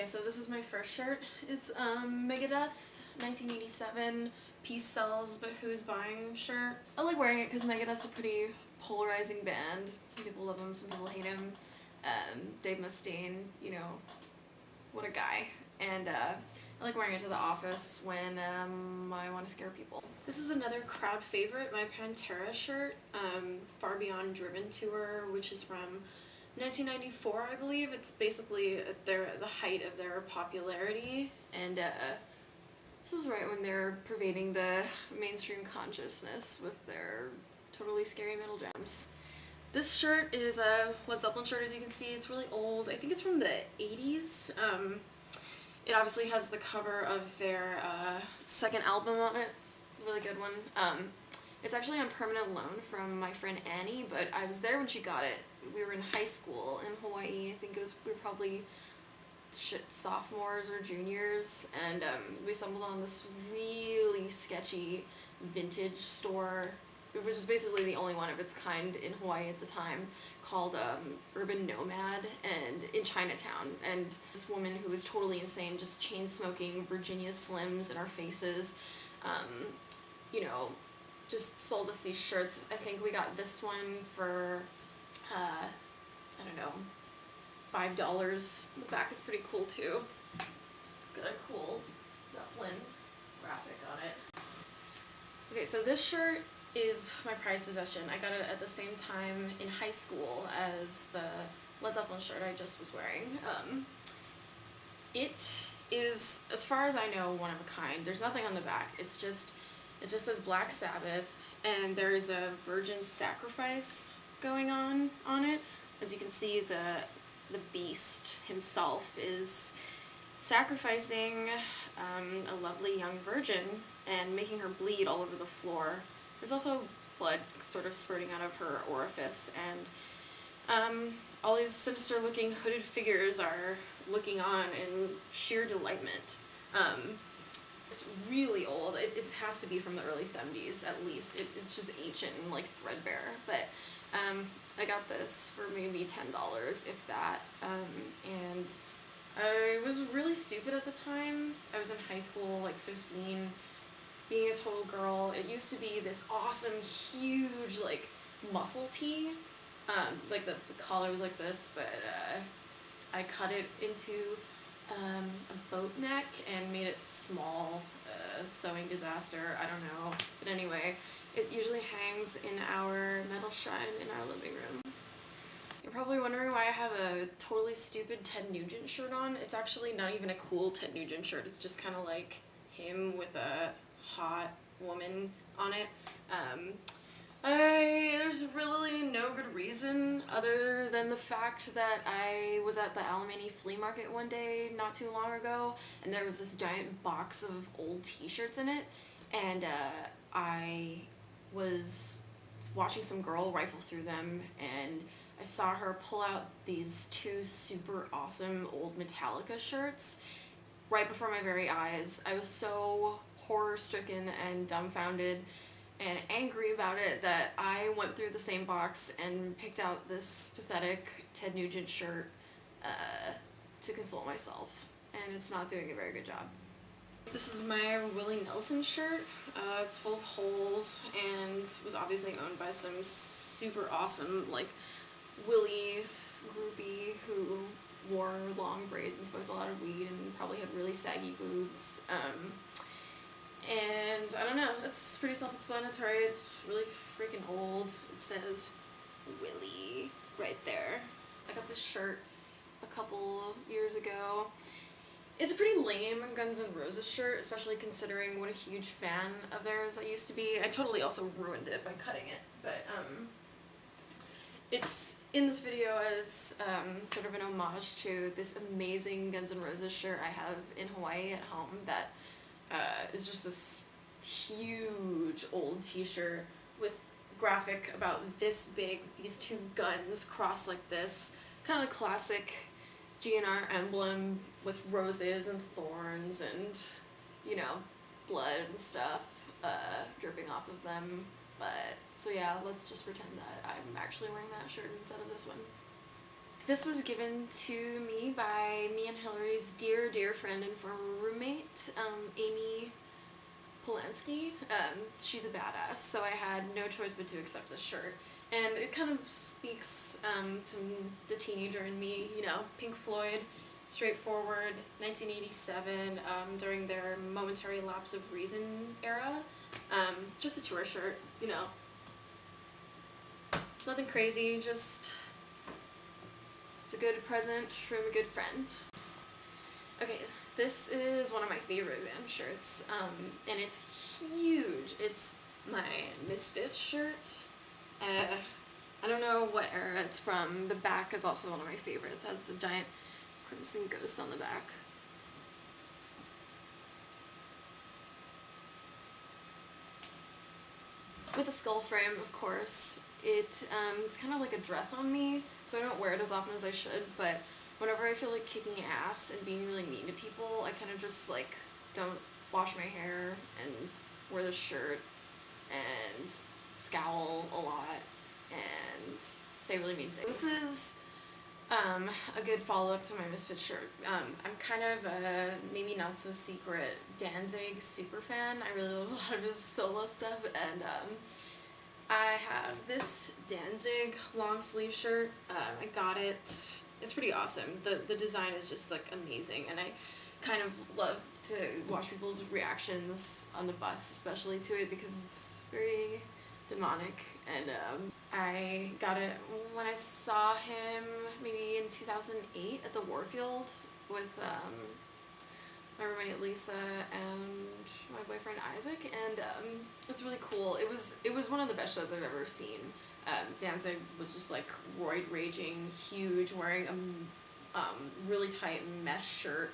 Okay, so this is my first shirt. It's Megadeth, 1987, Peace Sells, but who's buying shirt. I like wearing it because Megadeth's a pretty polarizing band. Some people love him, some people hate him. Dave Mustaine, you know, what a guy. And I like wearing it to the office when I want to scare people. This is another crowd favorite, my Pantera shirt, Far Beyond Driven Tour, which is from 1994, I believe. It's basically at the height of their popularity, and this was right when they're pervading the mainstream consciousness with their totally scary metal jams. This shirt is a Led Zeppelin shirt, as you can see. It's really old. I think it's from the 80s. It obviously has the cover of their second album on it. Really good one. It's actually on permanent loan from my friend Annie, but I was there when she got it. We were in high school in Hawaii. I think we were probably sophomores or juniors, and we stumbled on this really sketchy vintage store, which was basically the only one of its kind in Hawaii at the time, called Urban Nomad, and in Chinatown. And this woman who was totally insane, just chain smoking Virginia Slims in our faces, you know, just sold us these shirts. I think we got this one for I don't know, $5. The back is pretty cool too. It's got a cool Zeppelin graphic on it. Okay, so this shirt is my prized possession. I got it at the same time in high school as the Led Zeppelin shirt I just was wearing. It is, as far as I know, one of a kind. There's nothing on the back. It just says Black Sabbath, and there is a virgin sacrifice going on it. As you can see, the beast himself is sacrificing a lovely young virgin and making her bleed all over the floor. There's also blood sort of spurting out of her orifice, and all these sinister looking hooded figures are looking on in sheer delightment. It's really old. It has to be from the early 70s at least. It's just ancient and like threadbare, but I got this for maybe $10, if that, and I was really stupid at the time. I was in high school, like 15, being a total girl. It used to be this awesome, huge, like, muscle tee. Like, the collar was like this, but I cut it into a boat neck and made it small. Sewing disaster, I don't know. But anyway, it usually hangs in our metal shrine in our living room. You're probably wondering why I have a totally stupid Ted Nugent shirt on. It's actually not even a cool Ted Nugent shirt. It's just kind of like him with a hot woman on it. There's really no good reason other than the fact that I was at the Alamany flea market one day not too long ago, and there was this giant box of old t-shirts in it, and I was watching some girl rifle through them, and I saw her pull out these two super awesome old Metallica shirts right before my very eyes. I was so horror-stricken and dumbfounded and angry about it that I went through the same box and picked out this pathetic Ted Nugent shirt to console myself, and it's not doing a very good job. This is my Willie Nelson shirt. It's full of holes and was obviously owned by some super awesome, like, Willie groupie who wore long braids and smoked a lot of weed and probably had really saggy boobs. And I don't know, it's pretty self-explanatory. It's really freaking old. It says Willie right there. I got this shirt a couple years ago. It's a pretty lame Guns N' Roses shirt, especially considering what a huge fan of theirs I used to be. I totally also ruined it by cutting it, but it's in this video as sort of an homage to this amazing Guns N' Roses shirt I have in Hawaii at home that is just this huge old t-shirt with graphic about this big, these two guns crossed like this, kind of the classic GNR emblem with roses and thorns and, you know, blood and stuff dripping off of them. But, so yeah, let's just pretend that I'm actually wearing that shirt instead of this one. This was given to me by me and Hillary's dear, dear friend and former roommate, Amy Polanski. She's a badass, so I had no choice but to accept this shirt. And it kind of speaks to the teenager in me, you know, Pink Floyd, straightforward, 1987, during their momentary lapse of reason era. Just a tour shirt, you know. Nothing crazy, just it's a good present from a good friend. Okay, this is one of my favorite band shirts, and it's huge. It's my Misfits shirt. I don't know what era it's from. The back is also one of my favorites. It has the giant crimson ghost on the back. With a skull frame, of course. It's kind of like a dress on me, so I don't wear it as often as I should, but whenever I feel like kicking ass and being really mean to people, I kind of just like don't wash my hair and wear the shirt and scowl a lot and say really mean things. This is a good follow-up to my Misfits shirt. I'm kind of a maybe not so secret Danzig super fan. I really love a lot of his solo stuff, and I have this Danzig long sleeve shirt. I got it. It's pretty awesome. The design is just like amazing, and I kind of love to watch people's reactions on the bus, especially to it, because it's very demonic. And I got it when I saw him maybe in 2008 at the Warfield with my roommate Lisa and my boyfriend Isaac, and it's really cool. It was one of the best shows I've ever seen. Danzig was just like roid raging, huge, wearing a really tight mesh shirt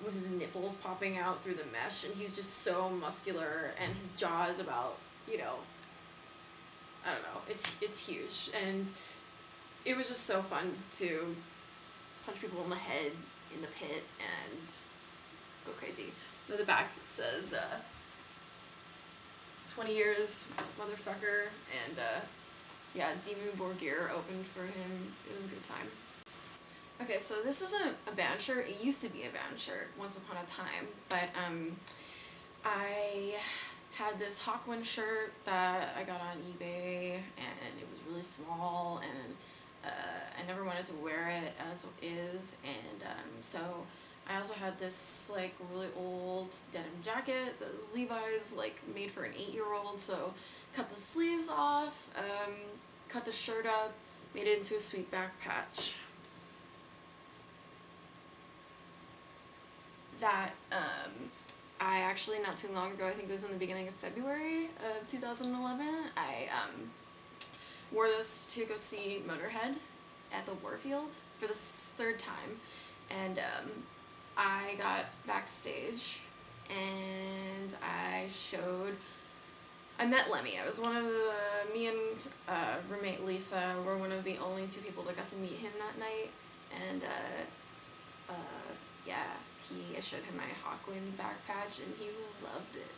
with his nipples popping out through the mesh, and he's just so muscular, and his jaw is about, you know, I don't know, it's huge, and it was just so fun to punch people in the head in the pit and go crazy. But the back says 20 years, motherfucker, and yeah, Dimmu Borgir opened for him. It was a good time. Okay, so this isn't a band shirt. It used to be a band shirt once upon a time, but I had this Hawkwind shirt that I got on eBay, and it was really small, and I never wanted to wear it as is, and so I also had this like really old denim jacket that was Levi's, like made for an 8-year-old, so cut the sleeves off, cut the shirt up, made it into a sweet back patch. That I actually, not too long ago, I think it was in the beginning of February of 2011, I wore this to go see Motorhead at the Warfield for the 3rd time, and I got backstage and I met Lemmy. I was one of me and roommate Lisa were one of the only 2 people that got to meet him that night, and yeah, I showed him my Hawkwind back patch, and he loved it.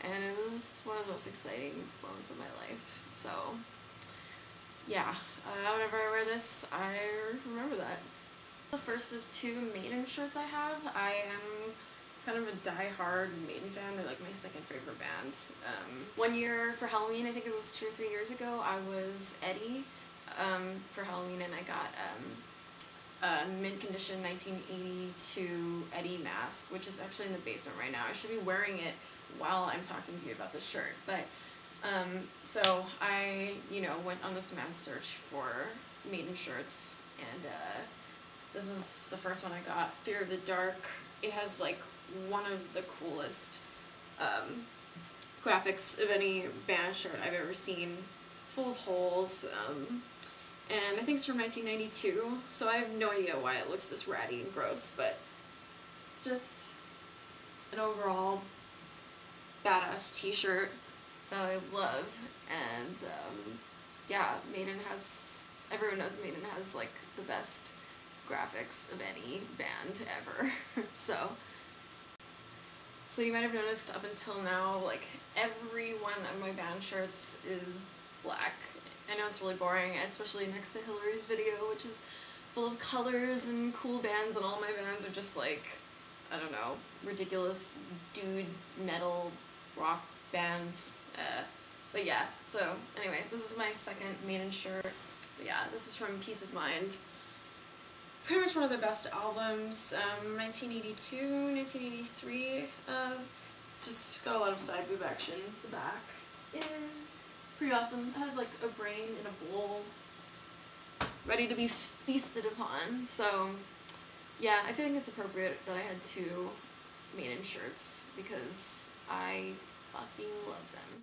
And it was one of the most exciting moments of my life. So, yeah, whenever I wear this, I remember that. The first of 2 Maiden shirts I have. I am kind of a die-hard Maiden fan. They're like my 2nd favorite band. One year for Halloween, I think it was 2 or 3 years ago, I was Eddie for Halloween, and I got mint condition 1982 Eddie mask, which is actually in the basement right now. I should be wearing it while I'm talking to you about this shirt, but so I, you know, went on this mad search for Maiden shirts, and this is the first one I got, Fear of the Dark. It has like one of the coolest graphics of any band shirt I've ever seen. It's full of holes, and I think it's from 1992, so I have no idea why it looks this ratty and gross, but it's just an overall badass t-shirt that I love, and yeah, Maiden has, everyone knows Maiden has like the best graphics of any band ever. So you might have noticed up until now, like every one of my band shirts is black. I know it's really boring, especially next to Hillary's video, which is full of colors and cool bands, and all my bands are just like, I don't know, ridiculous dude metal rock bands. But yeah, so anyway, this is my second Maiden shirt. But yeah, this is from Peace of Mind. Pretty much one of their best albums, 1982, 1983. It's just got a lot of side boob action. The back is pretty awesome. It has like a brain in a bowl, ready to be feasted upon. So yeah, I think it's appropriate that I had two Maiden shirts because I fucking love them.